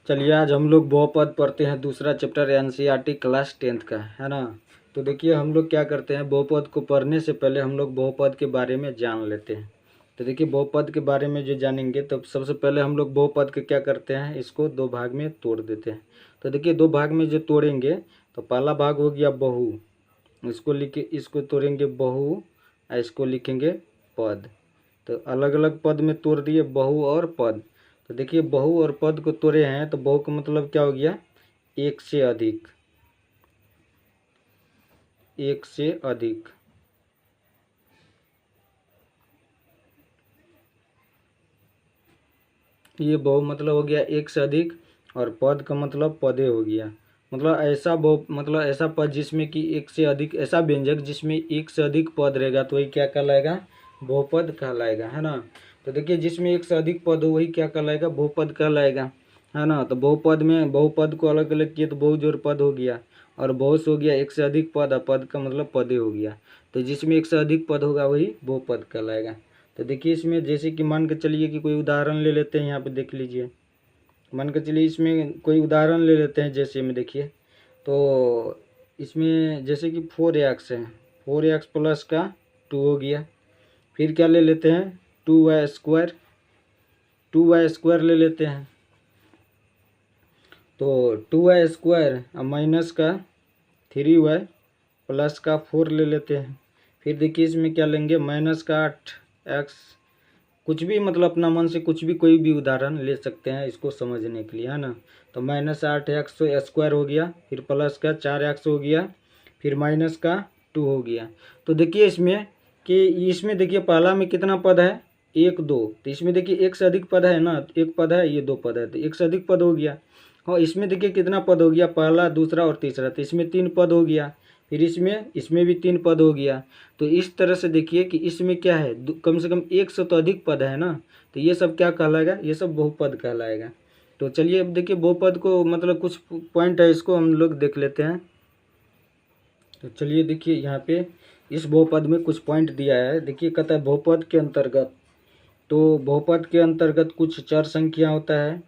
चलिए आज हम लोग बहुपद पढ़ते हैं, दूसरा चैप्टर एनसीईआरटी क्लास 10th का है ना। तो देखिए हम लोग क्या करते हैं, बहुपद को पढ़ने से पहले हम लोग बहुपद के बारे में जान लेते हैं। तो देखिए बहुपद के बारे में जो जानेंगे तो सबसे पहले हम लोग बहुपद के क्या करते हैं, इसको दो भाग में तोड़ देते हैं। तो देखिए दो भाग में जो तोड़ेंगे तो पहला भाग हो गया बहु, इसको लिखे, इसको तोड़ेंगे बहु, इसको लिखेंगे पद। तो अलग अलग पद में तोड़ दिए बहु और पद। तो देखिए बहु और पद को तोड़े हैं तो बहु का मतलब क्या हो गया, एक से अधिक, एक से अधिक। ये बहु मतलब हो गया एक से अधिक, और पद का मतलब पदे हो गया, मतलब ऐसा बहु मतलब ऐसा पद जिसमें कि एक से अधिक, ऐसा व्यंजक जिसमें एक से अधिक पद रहेगा तो वही क्या कहलाएगा, बहुपद कहलाएगा, है ना। तो देखिए जिसमें एक से अधिक पद हो वही क्या कहलाएगा, बहुपद कहलाएगा, है ना। तो बहुपद में बहुपद को अलग अलग किए तो बहुजोड़ पद हो गया, और बहुस हो गया एक से अधिक पद, और पद का मतलब पदे हो गया। तो जिसमें एक से अधिक पद होगा वही बहुपद कहलाएगा। तो देखिए इसमें जैसे कि मान के चलिए कि कोई उदाहरण ले लेते हैं, यहाँ पे देख लीजिए, मान के चलिए इसमें कोई उदाहरण ले लेते हैं, जैसे में देखिए तो इसमें जैसे कि 4x है, 4x प्लस का 2 हो गया। फिर क्या ले लेते हैं, 2y स्क्वायर, 2y स्क्वायर ले लेते हैं। तो 2y स्क्वायर माइनस का 3y प्लस का 4 ले लेते हैं। फिर देखिए इसमें क्या लेंगे, माइनस का 8x, कुछ भी मतलब अपना मन से कुछ भी कोई भी उदाहरण ले सकते हैं इसको समझने के लिए, है ना। तो -8x स्क्वायर हो गया, फिर प्लस का 4x हो गया, फिर माइनस का 2 हो गया। तो देखिए इसमें कि इसमें देखिए पहला में कितना पद है, 1 2, तो इसमें देखिए एक से अधिक पद है ना, एक पद है, ये दो पद है, तो एक से अधिक पद हो गया। और इसमें देखिए कितना पद हो गया, पहला दूसरा और तीसरा, तो इसमें 3 पद हो गया। फिर इसमें भी 3 पद हो गया। तो इस तरह से देखिए कि इसमें क्या है, कम से कम 1 से तो अधिक पद है ना, तो ये सब क्या कहलाएगा, ये सब बहुपद कहलाएगा। तो चलिए अब देखिए बहुपद को मतलब कुछ पॉइंट है, इसको हम लोग देख लेते हैं। तो चलिए देखिए यहाँ पे इस बहुपद में कुछ पॉइंट दिया है, देखिए कहता है बहुपद के अंतर्गत। तो बहुपद के अंतर्गत कुछ चर संख्या होता है,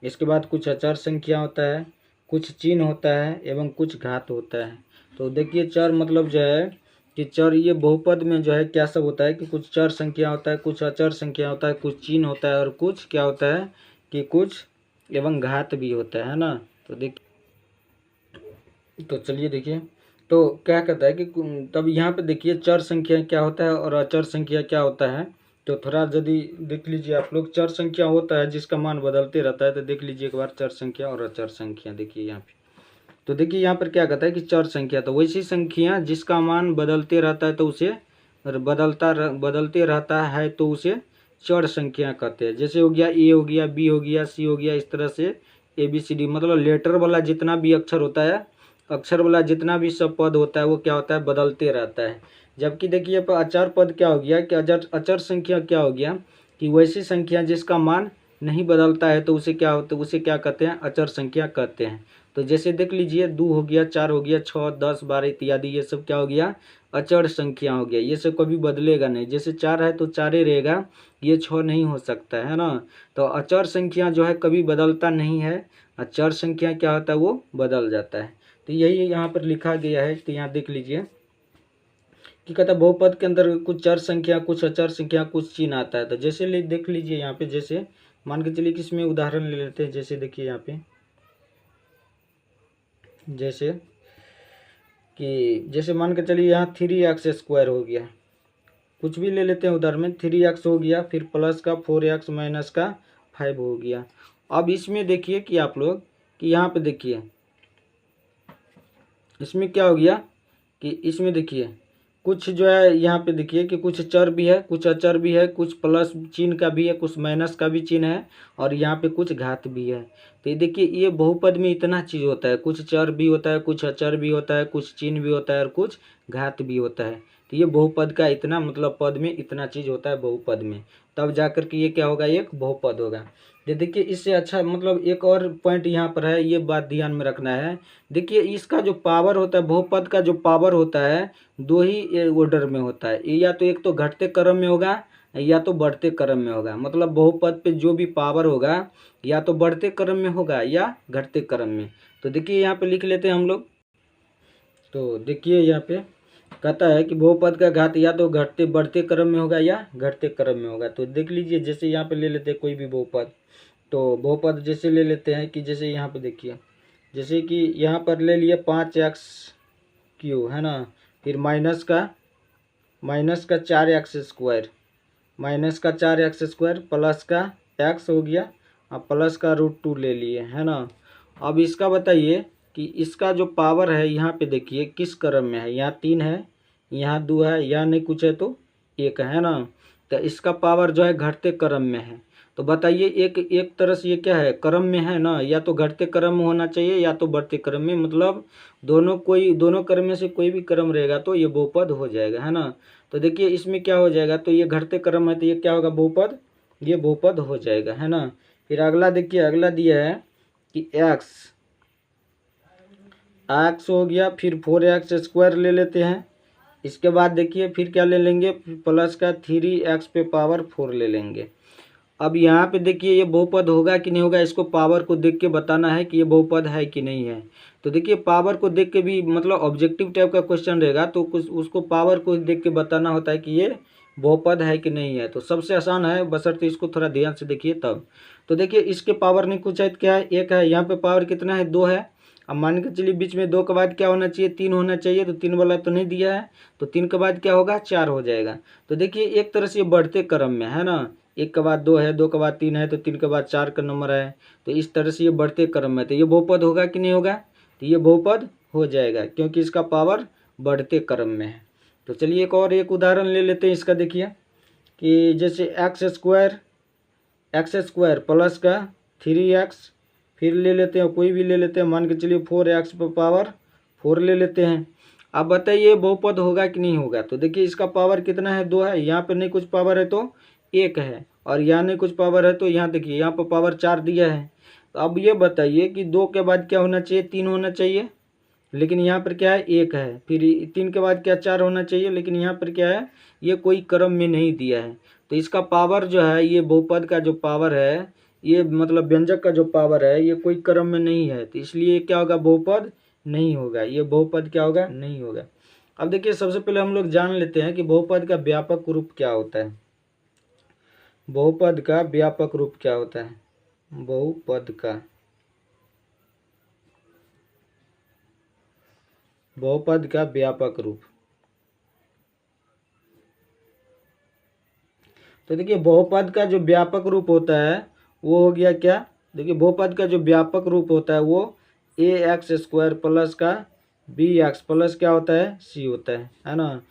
इसके बाद कुछ अचर संख्या होता है, कुछ चिन्ह होता है एवं कुछ घात होता है। तो देखिए चर मतलब जो है कि चर, ये बहुपद में जो है क्या सब होता है कि कुछ चर संख्या होता है, कुछ अचर संख्या होता है, कुछ चिन्ह होता है, और कुछ क्या होता है कि कुछ एवं घात भी होता है ना। तो देखिए, तो चलिए देखिए तो क्या कहता है कि तब यहाँ पे देखिए चर संख्या क्या होता है और अचर संख्या क्या होता है। तो थोड़ा यदि देख लीजिए आप लोग, चर संख्या होता है जिसका मान बदलते रहता है, तो देख लीजिए एक बार चर संख्या और अचर संख्या, देखिए यहाँ पे। तो देखिए यहाँ पर क्या कहता है कि चर संख्या तो वैसी संख्या जिसका मान बदलते रहता है तो उसे बदलते रहता है तो उसे चर संख्या कहते हैं। जैसे हो गया ए, हो गया बी, हो गया सी, हो गया, इस तरह से ABCD, मतलब लेटर वाला जितना भी अक्षर होता है, अक्षर वाला जितना भी सब पद होता है वो क्या होता है, बदलते रहता है। जबकि देखिए अचर पद क्या हो गया कि अचर संख्या क्या हो गया कि वैसी संख्या जिसका मान नहीं बदलता है तो उसे क्या होता है, उसे क्या कहते हैं, अचर संख्या कहते हैं। तो जैसे देख लीजिए 2 हो गया, 4 हो गया, 6 10 12 इत्यादि, ये सब क्या हो गया, अचर संख्या हो गया, ये सब कभी बदलेगा नहीं। जैसे 4 है तो 4 ही रहेगा, ये 6 नहीं हो सकता है ना। तो अचर संख्या जो है कभी बदलता नहीं है, अचर संख्या क्या होता है, वो बदल जाता है। तो यही यहाँ पर लिखा गया है। तो यहाँ देख लीजिए कि कहता है बहुपद के अंदर कुछ चर संख्या, कुछ अचर संख्या, कुछ चिन्ह आता है। तो जैसे देख लीजिए यहाँ पे, जैसे मान के चलिए कि इसमें उदाहरण ले लेते हैं। जैसे देखिए यहाँ पे, जैसे कि जैसे मान के चलिए यहाँ 3x स्क्वायर हो गया, कुछ भी ले लेते हैं उदाहरण में, 3x हो गया, फिर प्लस का 4x माइनस का 5 हो गया। अब इसमें देखिए कि आप लोग कि यहाँ पे देखिए इसमें क्या हो गया कि इसमें देखिए कुछ जो है, यहाँ पे देखिए कि कुछ चर भी है, कुछ अचर भी है, कुछ प्लस चिन्ह का भी है, कुछ माइनस का भी चिन्ह है, और यहाँ पे कुछ घात भी है। तो ये देखिए ये बहुपद में इतना चीज़ होता है, कुछ चर भी होता है, कुछ अचर भी होता है, कुछ चिन्ह भी होता है, और कुछ घात भी होता है। तो ये बहुपद का इतना मतलब पद में इतना चीज़ होता है बहुपद में, तब जाकर के ये क्या होगा, एक बहुपद होगा। ये देखिए इससे अच्छा मतलब एक और पॉइंट यहाँ पर है, ये बात ध्यान में रखना है। देखिए इसका जो पावर होता है, बहुपद का जो पावर होता है, दो ही ऑर्डर में होता है, या तो एक तो घटते क्रम में होगा, या तो बढ़ते क्रम में होगा। मतलब बहुपद पे जो भी पावर होगा या तो बढ़ते क्रम में होगा या घटते क्रम में। तो देखिए यहाँ पे लिख लेते हैं हम लोग। तो देखिए यहाँ पे कहता है कि बहुपद का घात या तो घटते बढ़ते क्रम में होगा या घटते क्रम में होगा। तो देख लीजिए, जैसे यहाँ पे ले लेते हैं कोई भी बहुपद। तो बहुपद जैसे ले लेते हैं कि जैसे यहाँ पे देखिए, जैसे कि यहाँ पर ले लिए 5x³ है ना, फिर माइनस का 4x², माइनस का 4x² प्लस का x हो गया, अब प्लस का √2 ले लिए है ना। अब इसका बताइए कि इसका जो पावर है यहाँ पे देखिए किस क्रम में है। यहाँ 3 है, यहाँ 2 है, यहाँ नहीं कुछ है तो 1 है ना। तो इसका पावर जो है घटते क्रम में है। तो बताइए एक तरह से ये क्या है, क्रम में है ना, या तो घटते क्रम में होना चाहिए या तो बढ़ते क्रम में। मतलब दोनों क्रम में से कोई भी क्रम रहेगा तो ये बहुपद हो जाएगा है ना। तो देखिए इसमें क्या हो जाएगा, तो ये घटते क्रम है तो ये क्या होगा, बहुपद, ये बहुपद हो जाएगा है ना। फिर अगला देखिए, अगला दिया है कि x हो गया, फिर 4x² ले लेते हैं। इसके बाद देखिए फिर क्या ले लेंगे, प्लस का 3x पे पावर 4 ले लेंगे। अब यहाँ पे देखिए ये बहुपद होगा कि नहीं होगा, इसको पावर को देख के बताना है कि ये बहुपद है कि नहीं है। तो देखिए पावर को देख के भी, मतलब ऑब्जेक्टिव टाइप का क्वेश्चन रहेगा तो कुछ उसको पावर को देख के बताना होता है कि ये बहुपद है कि नहीं है। तो सबसे आसान है, बशर्ते इसको थोड़ा ध्यान से देखिए तब। तो देखिए इसके पावर नहीं कुछ है, क्या है, 1 है। यहाँ पे पावर कितना है, 2 है। अब मान के चलिए बीच में 2 के बाद क्या होना चाहिए, 3 होना चाहिए। तो 3 वाला तो नहीं दिया है, तो 3 के बाद क्या होगा, 4 हो जाएगा। तो देखिए एक तरह से ये बढ़ते क्रम में है ना, 1 के बाद 2 है, 2 के बाद 3 है, तो 3 के बाद 4 का नंबर है। तो इस तरह से ये बढ़ते क्रम में, तो ये बहुपद होगा कि नहीं होगा, तो ये बहुपद हो जाएगा क्योंकि इसका पावर बढ़ते क्रम में है। तो चलिए एक उदाहरण ले लेते हैं इसका। देखिए कि जैसे x² प्लस का 3x, फिर ले लेते हैं कोई भी ले लेते हैं, मान के चलिए 4x पर पावर 4 ले लेते हैं। अब बताइए बहुपद होगा कि नहीं होगा। तो देखिए इसका पावर कितना है, 2 है। यहाँ पे नहीं कुछ पावर है तो 1 है, और यहाँ नहीं कुछ पावर है तो यहाँ देखिए यहाँ पर पावर 4 दिया है। तो अब ये बताइए कि 2 के बाद क्या होना चाहिए, 3 होना चाहिए, लेकिन यहाँ पर क्या है, 1 है। फिर 3 के बाद क्या, 4 होना चाहिए, लेकिन यहाँ पर क्या है, ये कोई क्रम में नहीं दिया है। तो इसका पावर जो है, ये बहुपद का जो पावर है, ये मतलब व्यंजक का जो पावर है, ये कोई क्रम में नहीं है। तो इसलिए क्या होगा, बहुपद नहीं होगा, ये बहुपद क्या होगा, नहीं होगा। अब देखिए सबसे पहले हम लोग जान लेते हैं कि बहुपद का व्यापक रूप क्या होता है। बहुपद का व्यापक रूप क्या होता है, बहुपद का व्यापक रूप। तो देखिए बहुपद का जो व्यापक रूप होता है वो हो गया क्या, देखिए बहुपद का जो व्यापक रूप होता है वो ax² प्लस का bx प्लस क्या होता है, c होता है ना।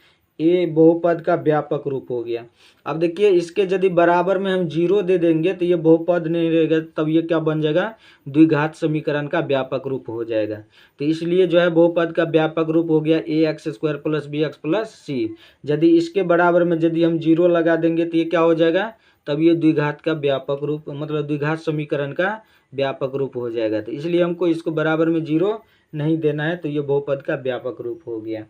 ये बहुपद का व्यापक रूप हो गया। अब देखिए इसके यदि बराबर में हम 0 दे देंगे तो ये बहुपद नहीं रहेगा, तब ये क्या बन जाएगा, द्विघात समीकरण का व्यापक रूप हो जाएगा। तो इसलिए जो है बहुपद का व्यापक रूप हो गया ax² plus bx plus c। यदि इसके बराबर में यदि हम 0 लगा देंगे तो ये क्या हो जाएगा, तब ये द्विघात का व्यापक रूप, मतलब द्विघात समीकरण का व्यापक रूप हो जाएगा। तो इसलिए हमको इसको बराबर में 0 नहीं देना है, तो ये बहुपद का व्यापक रूप हो गया।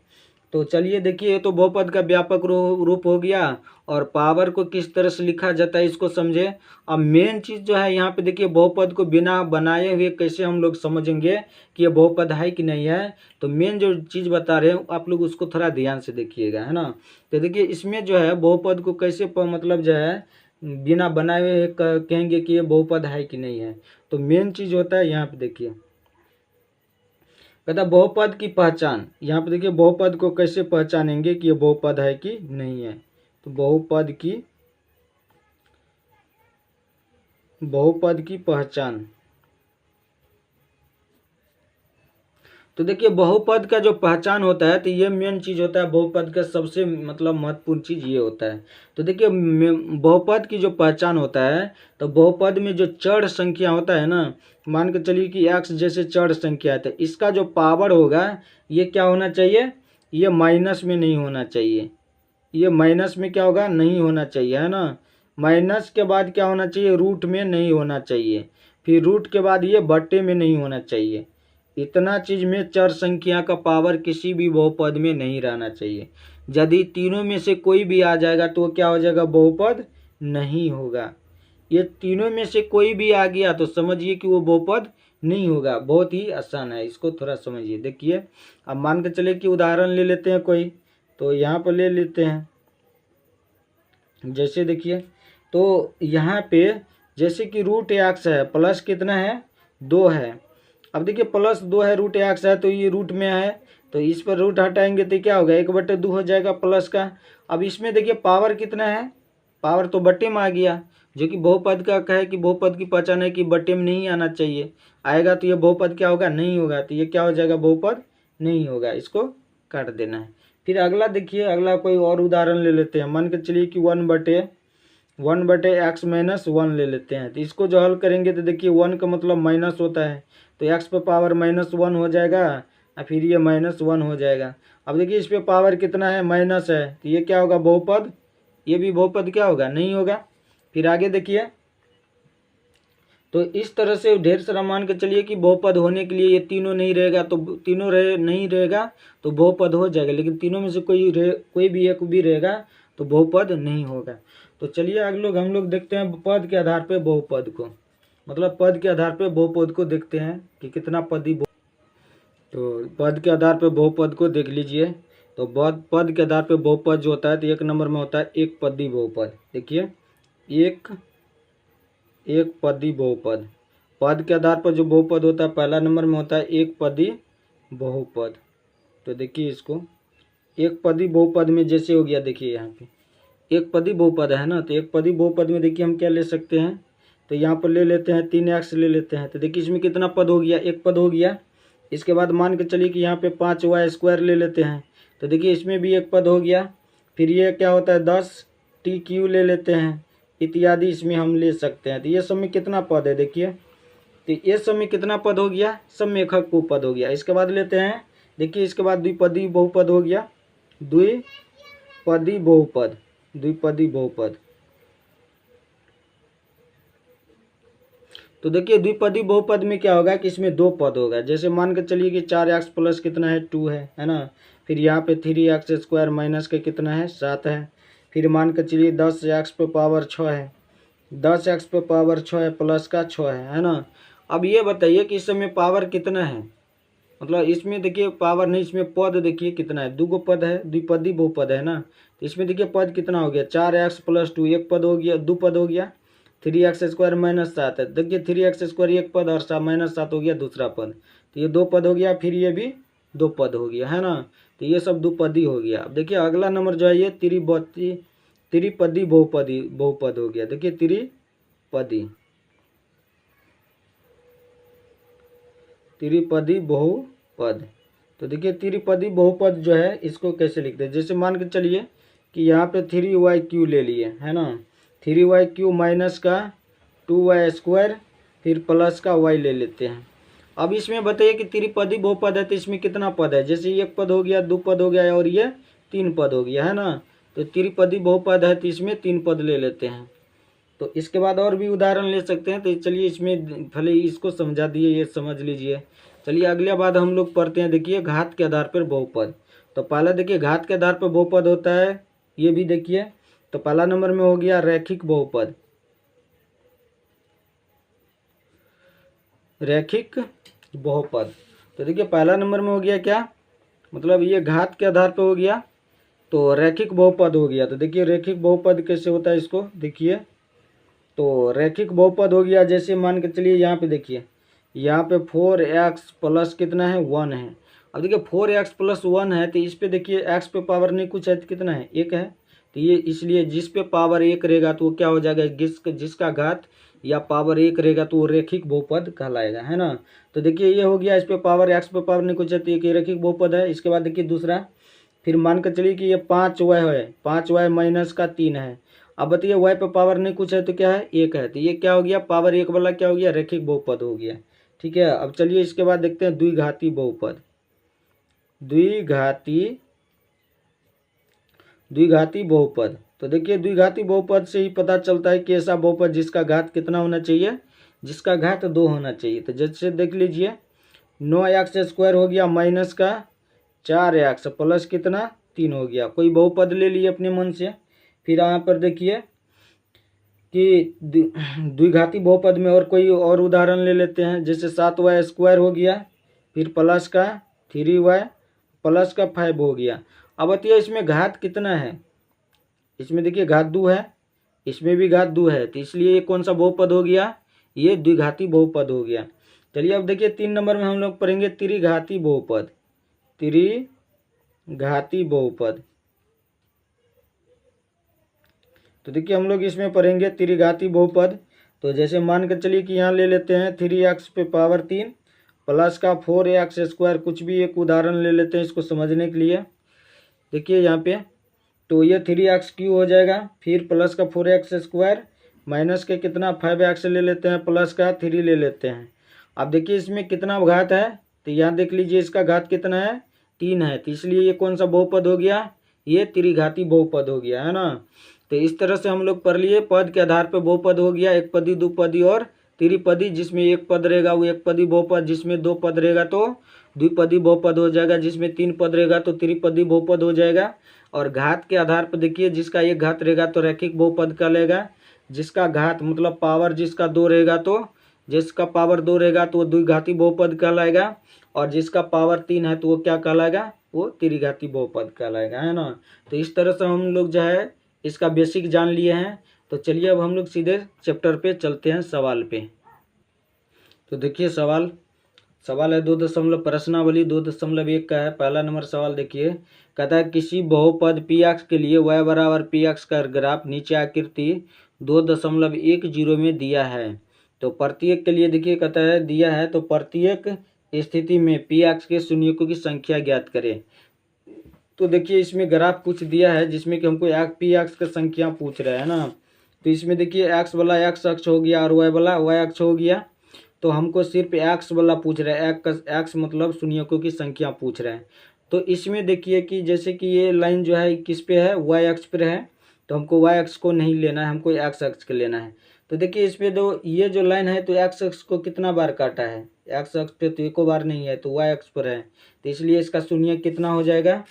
तो चलिए देखिए ये तो बहुपद का व्यापक रूप हो गया, और पावर को किस तरह से लिखा जाता है इसको समझे। अब मेन चीज़ जो है यहाँ पे देखिए, बहुपद को बिना बनाए हुए कैसे हम लोग समझेंगे कि ये बहुपद है कि नहीं है। तो मेन जो चीज़ बता रहे हैं आप लोग उसको थोड़ा ध्यान से देखिएगा है ना। तो देखिए इसमें जो है बहुपद को कैसे मतलब जो है बिना बनाए हुए कहेंगे कि ये बहुपद है कि नहीं है। तो मेन चीज़ होता है यहाँ पे देखिए, कहता बहुपद की पहचान। यहाँ पे देखिए बहुपद को कैसे पहचानेंगे कि ये बहुपद है कि नहीं है। तो बहुपद की पहचान। तो देखिए बहुपद का जो पहचान होता है, तो ये मेन चीज़ होता है बहुपद का, सबसे मतलब महत्वपूर्ण चीज़ ये होता है। तो देखिए बहुपद की जो पहचान होता है, तो बहुपद में जो चर संख्या होता है ना, मान के चलिए कि x जैसे चर संख्या है, तो इसका जो पावर होगा ये क्या होना चाहिए, ये माइनस में नहीं होना चाहिए। ये माइनस में क्या होगा, नहीं होना चाहिए है ना। माइनस के बाद क्या होना चाहिए, रूट में नहीं होना चाहिए। फिर रूट के बाद ये बट्टे में नहीं होना चाहिए। इतना चीज में चर संख्या का पावर किसी भी बहुपद में नहीं रहना चाहिए। यदि तीनों में से कोई भी आ जाएगा तो क्या हो जाएगा, बहुपद नहीं होगा। ये तीनों में से कोई भी आ गया तो समझिए कि वो बहुपद नहीं होगा। बहुत ही आसान है, इसको थोड़ा समझिए। देखिए अब मान के चले कि उदाहरण ले लेते हैं कोई, तो यहाँ पर ले लेते हैं। जैसे देखिए तो यहाँ पे जैसे कि रूट एक्स है, प्लस कितना है, 2 है। अब देखिए प्लस 2 है, रूट एक्स है, तो ये रूट में है, तो इस पर रूट हटाएंगे तो क्या होगा, 1/2 हो जाएगा प्लस का। अब इसमें देखिए पावर कितना है, पावर तो बट्टे में आ गया, जो कि बहुपद का है कि बहुपद की पहचान है कि बट्टे में नहीं आना चाहिए। आएगा तो ये बहुपद क्या होगा, नहीं होगा, तो ये क्या हो जाएगा, बहुपद नहीं होगा। इसको काट देना है। फिर अगला देखिए, अगला कोई और उदाहरण ले लेते हैं। मान के चलिए कि 1/x-1 ले लेते हैं। तो इसको जो हल करेंगे तो देखिए 1 का मतलब माइनस होता है, तो x पे पावर -1 हो जाएगा और फिर ये -1 हो जाएगा। अब देखिए इस पे पावर कितना है, माइनस है, तो ये क्या होगा, बहुपद। ये भी बहुपद क्या होगा, नहीं होगा। फिर आगे देखिए, तो इस तरह से ढेर सारा मान के चलिए कि बहुपद होने के लिए ये तीनों नहीं रहेगा, तो तीनों नहीं रहेगा तो बहुपद हो जाएगा, लेकिन तीनों में से कोई भी एक भी रहेगा तो बहुपद नहीं होगा। तो चलिए हम लोग देखते हैं पद के आधार पे बहुपद को, मतलब पद के आधार पे बहुपद को देखते हैं कि कितना पदी। तो पद के आधार पे बहुपद को देख लीजिए। तो पद के आधार पे बहुपद जो होता है तो 1 नंबर में होता है एक पदी बहुपद। देखिए एक पदी बहुपद, पद के आधार पर जो बहुपद होता है पहला नंबर में होता है एक पदी बहुपद। तो देखिए इसको एक पदी बहुपद में जैसे हो गया, देखिए यहाँ पे एक पदी बहुपद है ना, तो एक पदी बहुपद में देखिए हम क्या ले सकते हैं, तो यहाँ पर ले लेते हैं 3x ले लेते हैं। तो देखिए इसमें कितना पद हो गया, एक पद हो गया। इसके बाद मान के चलिए कि यहाँ पे 5y² ले लेते हैं, तो देखिए इसमें भी एक पद हो गया। फिर ये क्या होता है 10tq ले लेते हैं, इत्यादि इसमें हम ले सकते हैं। तो ये सब में कितना पद है, देखिए तो ये सब में कितना पद हो गया, सब में एकक पद हो गया। इसके बाद लेते हैं, देखिए इसके बाद द्विपदी बहुपद हो गया, द्विपदी बहुपद। तो देखिए द्विपदी बहुपद में क्या होगा कि इसमें 2 पद होगा। जैसे मान के चलिए कि 4x प्लस कितना है, 2 है ना। फिर यहाँ पे 3x² माइनस के कितना है, 7 है। फिर मान के चलिए 10x पे पावर 6 है, 10x पे पावर 6 है, प्लस का 6 है ना। अब ये बताइए कि इस समय पावर कितना है, मतलब इसमें देखिए पावर नहीं, इसमें पद देखिए कितना है, 2 पद है, द्विपदी बहुपद है ना। तो इसमें देखिए पद कितना हो गया, 4x + 2 एक पद हो गया, 2 पद हो गया। 3x² - 7 है, देखिए 3x² एक पद और -7 हो गया दूसरा पद, तो ये 2 पद हो गया। फिर ये भी 2 पद हो गया है ना, तो ये सब द्विपदी हो गया। अब देखिए अगला नंबर जो है ये त्रिपदी बहुपद हो गया। देखिए त्रिपदी बहुपद। तो देखिए त्रिपदी बहुपद जो है इसको कैसे लिखते हैं, जैसे मान के चलिए कि यहाँ पे 3y³ ले लिए है ना, 3y³ माइनस का 2y², फिर प्लस का y ले लेते हैं। अब इसमें बताइए कि त्रिपदी बहुपद है तो इसमें कितना पद है, जैसे एक पद हो गया, 2 पद हो गया और ये 3 पद हो गया है ना। तो त्रिपदी बहुपद है तो इसमें 3 पद ले लेते हैं। तो इसके बाद और भी उदाहरण ले सकते हैं। तो चलिए इसमें भले इसको समझा दिए, ये समझ लीजिए। चलिए अगले बाद हम लोग पढ़ते हैं, देखिए घात के आधार पर बहुपद। तो पहला देखिए घात के आधार पर बहुपद होता है, ये भी देखिए। तो पहला नंबर में हो गया रैखिक बहुपद, रैखिक बहुपद। तो देखिए पहला नंबर में हो गया क्या, मतलब ये घात के आधार पर हो गया तो रैखिक बहुपद हो गया। तो देखिए रैखिक बहुपद कैसे होता है, इसको देखिए। तो रैखिक बहुपद हो गया, जैसे मान के चलिए यहाँ पे देखिए, यहाँ पे 4x प्लस कितना है, 1 है। अब देखिए 4x + 1 है, तो इस पे देखिए x पे पावर नहीं कुछ है तो कितना है, 1 है। तो ये इसलिए जिस पे पावर 1 रहेगा तो वो क्या हो जाएगा, जिसका घात या पावर 1 रहेगा तो वो रैखिक बहुपद कहलाएगा है ना। तो देखिए ये हो गया, इस पे पावर x पे पावर नहीं कुछ है तो ये रैखिक बहुपद है। इसके बाद देखिए दूसरा, फिर मान कर चलिए कि ये 5y है, 5y - का 3 है। अब बताइए y पे पावर नहीं कुछ है तो क्या है, 1 है। तो ये क्या हो गया, पावर 1 वाला क्या हो गया, रैखिक बहुपद हो गया। ठीक है। अब चलिए इसके बाद देखते हैं द्विघाती बहुपद, द्विघाती बहुपद। तो देखिए द्विघाती बहुपद से ही पता चलता है कि ऐसा बहुपद जिसका घात कितना होना चाहिए, जिसका घात 2 होना चाहिए। तो जैसे देख लीजिए 9x² हो गया माइनस का 4x प्लस कितना 3 हो गया। कोई बहुपद ले लिए अपने मन से। फिर यहाँ पर देखिए कि द्विघाती बहुपद में और कोई और उदाहरण ले लेते हैं। जैसे 7y² हो गया, फिर प्लस का 3y प्लस का 5 हो गया। अब बताइए इसमें घात कितना है। इसमें देखिए घात 2 है, इसमें भी घात 2 है, तो इसलिए ये कौन सा बहुपद हो गया, ये द्विघाती बहुपद हो गया। चलिए अब देखिए 3 नंबर में हम लोग पढ़ेंगे त्रिघाती बहुपद। त्रिघाती बहुपद, तो देखिए हम लोग इसमें पढ़ेंगे त्रिघाती बहुपद। तो जैसे मान कर चलिए कि यहाँ ले लेते हैं 3x पे पावर 3 प्लस का 4x², कुछ भी एक उदाहरण ले लेते हैं इसको समझने के लिए। देखिए यहाँ पे तो ये 3x³ हो जाएगा, फिर प्लस का 4x² माइनस के कितना 5x ले लेते हैं, प्लस का 3 ले लेते हैं। अब देखिए इसमें कितना घात है, तो यहाँ देख लीजिए इसका घात कितना है 3 है, तो इसलिए ये कौन सा बहुपद हो गया, ये त्रिघाती बहुपद हो गया, है ना। तो इस तरह से हम लोग पढ़ लिए पद के आधार पर बहुपद हो गया, एक पदी, द्विपदी और त्रिपदी। जिसमें एक पद रहेगा वो एक पदी बहुपद, जिसमें 2 पद रहेगा तो द्विपदी बहुपद हो जाएगा, जिसमें 3 पद रहेगा तो त्रिपदी बहुपद हो जाएगा। और घात के आधार पर देखिए जिसका एक घात रहेगा तो रैखिक बहुपद कहलाएगा, जिसका घात मतलब पावर जिसका 2 रहेगा तो जिसका पावर 2 रहेगा तो वो द्विघाती बहुपद कहलाएगा, और जिसका पावर 3 है तो वो क्या कहलाएगा, वो त्रिघाती बहुपद कहलाएगा, है ना। तो इस तरह से हम लोग जो है इसका बेसिक जान लिए हैं। तो चलिए अब हम लोग सीधे चैप्टर पे चलते हैं, सवाल पे। तो देखिए सवाल है 2 प्रश्नावली 2.1 का है। पहला नंबर सवाल देखिए, कहता है किसी बहुपद px के लिए y बराबर px का ग्राफ नीचे आकृति 2.10 में दिया है। तो प्रत्येक के लिए देखिए कहता है दिया है, तो प्रत्येक स्थिति में px के शून्यकों की संख्या ज्ञात करें। तो देखिए इसमें ग्राफ कुछ दिया है जिसमें कि हमको px का संख्या पूछ रहा है ना। तो इसमें देखिए x वाला x अक्ष हो गया और y वाला y अक्ष हो गया। तो हमको सिर्फ x वाला पूछ रहा है, x मतलब शून्यकों की संख्या पूछ रहा है। तो इसमें देखिए कि जैसे कि ये लाइन जो है किस पे है, y अक्ष पर है, तो हमको y अक्ष को नहीं लेना है, हमको x अक्ष को लेना है। तो देखिए इस पे दो ये जो लाइन है तो x अक्ष को कितना बार काटा है, x अक्ष पे तो एको बार नहीं है, तो y अक्ष पर है, तो इसलिए इसका शून्य कितना हो जाएगा,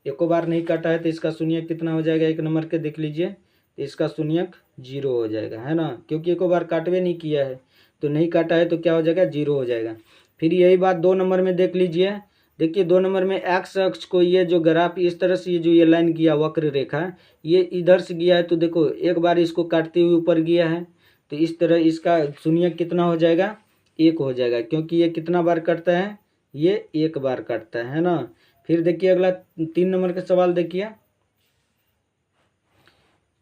एको बार नहीं काटा है तो इसका शून्य कितना हो जाएगा, 1 नंबर के देख लीजिए, तो इसका शून्य 0 हो जाएगा, है ना, क्योंकि एको बार काटवे नहीं किया है, तो नहीं काटा है तो क्या हो जाएगा 0 हो जाएगा। फिर यही बात 2 नंबर में देख लीजिए। देखिए 2 नंबर में x अक्ष को ये जो ग्राफ इस तरह से ये जो ये लाइन गया वक्र रेखा ये इधर से गया है, तो देखो एक बार इसको काटते हुए ऊपर गया है, तो इस तरह इसका शून्य कितना हो जाएगा 1 हो जाएगा, क्योंकि ये कितना बार कटता है, ये 1 बार कटता है ना। फिर देखिए अगला 3 नंबर का सवाल देखिए।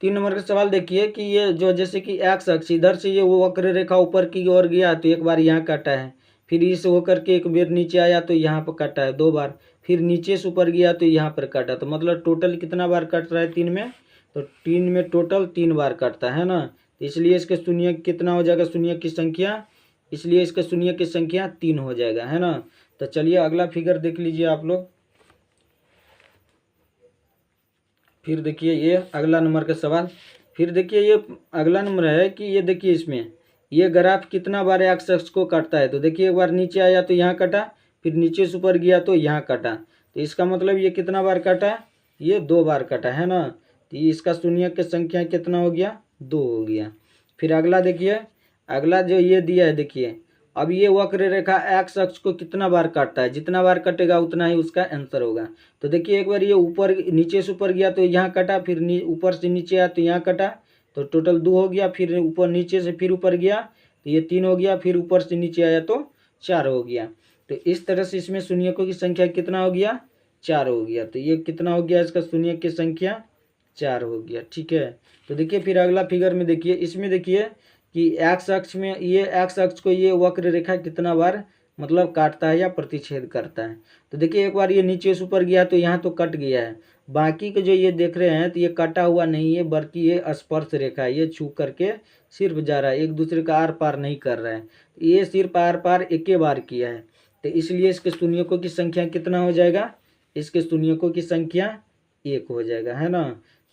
3 नंबर का सवाल देखिए कि ये जो जैसे कि x अक्ष इधर से ये वो वक्र रेखा ऊपर की ओर गया तो एक बार यहाँ काटा है, फिर इस होकर के एक बार नीचे आया तो यहाँ पर काटा है 2 बार, फिर नीचे से ऊपर गया तो यहाँ पर काटा, तो मतलब टोटल कितना बार कट रहा है 3 में, तो 3 में टोटल 3 बार कटता है ना। तो इसलिए इसके शून्य कितना हो जाएगा, शून्य की संख्या, इसलिए इसके शून्य की संख्या 3 हो जाएगा, है ना। तो चलिए अगला फिगर देख लीजिए आप लोग। फिर देखिए ये अगला नंबर का सवाल। फिर देखिए ये अगला नंबर है कि ये देखिए इसमें ये ग्राफ कितना बार x अक्ष को काटता है, तो देखिए एक बार नीचे आया तो यहाँ कटा, फिर नीचे से ऊपर गया तो यहाँ कटा, तो इसका मतलब ये कितना बार कटा, ये 2 बार कटा, है ना। तो इसका शून्य की संख्या कितना हो गया 2 हो गया। फिर अगला देखिए, अगला जो ये दिया है देखिए, अब ये वक्र रेखा x अक्ष को कितना बार काटता है, जितना बार कटेगा उतना ही उसका आंसर होगा। तो देखिए एक बार ये ऊपर नीचे से ऊपर गया तो यहाँ कटा, फिर ऊपर से नीचे आया तो यहाँ कटा, तो टोटल 2 हो गया। फिर ऊपर नीचे से फिर ऊपर गया तो ये 3 हो गया, फिर ऊपर से नीचे आया तो 4 हो गया। तो इस तरह से इसमें शून्यकों की संख्या कितना हो गया 4 हो गया। तो ये कितना हो गया, इसका शून्य की संख्या 4 हो गया, ठीक है। तो देखिए फिर अगला फिगर में देखिए, इसमें देखिए कि x अक्ष में ये x अक्ष को ये वक्र रेखा कितना बार मतलब काटता है या प्रतिच्छेद करता है। तो देखिए एक बार ये नीचे से ऊपर गया तो यहाँ तो कट गया है, बाकी के जो ये देख रहे हैं तो ये कटा हुआ नहीं है, बल्कि ये स्पर्श रेखा है, ये छू करके सिर्फ जा रहा है, एक दूसरे का आर पार नहीं कर रहा है, ये सिर्फ आर पार एक बार किया है। तो इसलिए इसके शून्यकों की संख्या कितना हो जाएगा, इसके शून्यकों की संख्या 1 हो जाएगा, है ना।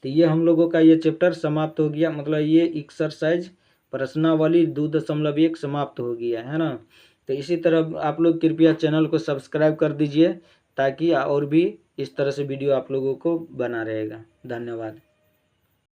तो ये हम लोगों का ये चैप्टर समाप्त हो गया, मतलब ये एक्सरसाइज प्रश्नावली 2.1 समाप्त हो गया, है ना। तो इसी तरह आप लोग कृपया चैनल को सब्सक्राइब कर दीजिए ताकि और भी इस तरह से वीडियो आप लोगों को बना रहेगा। धन्यवाद।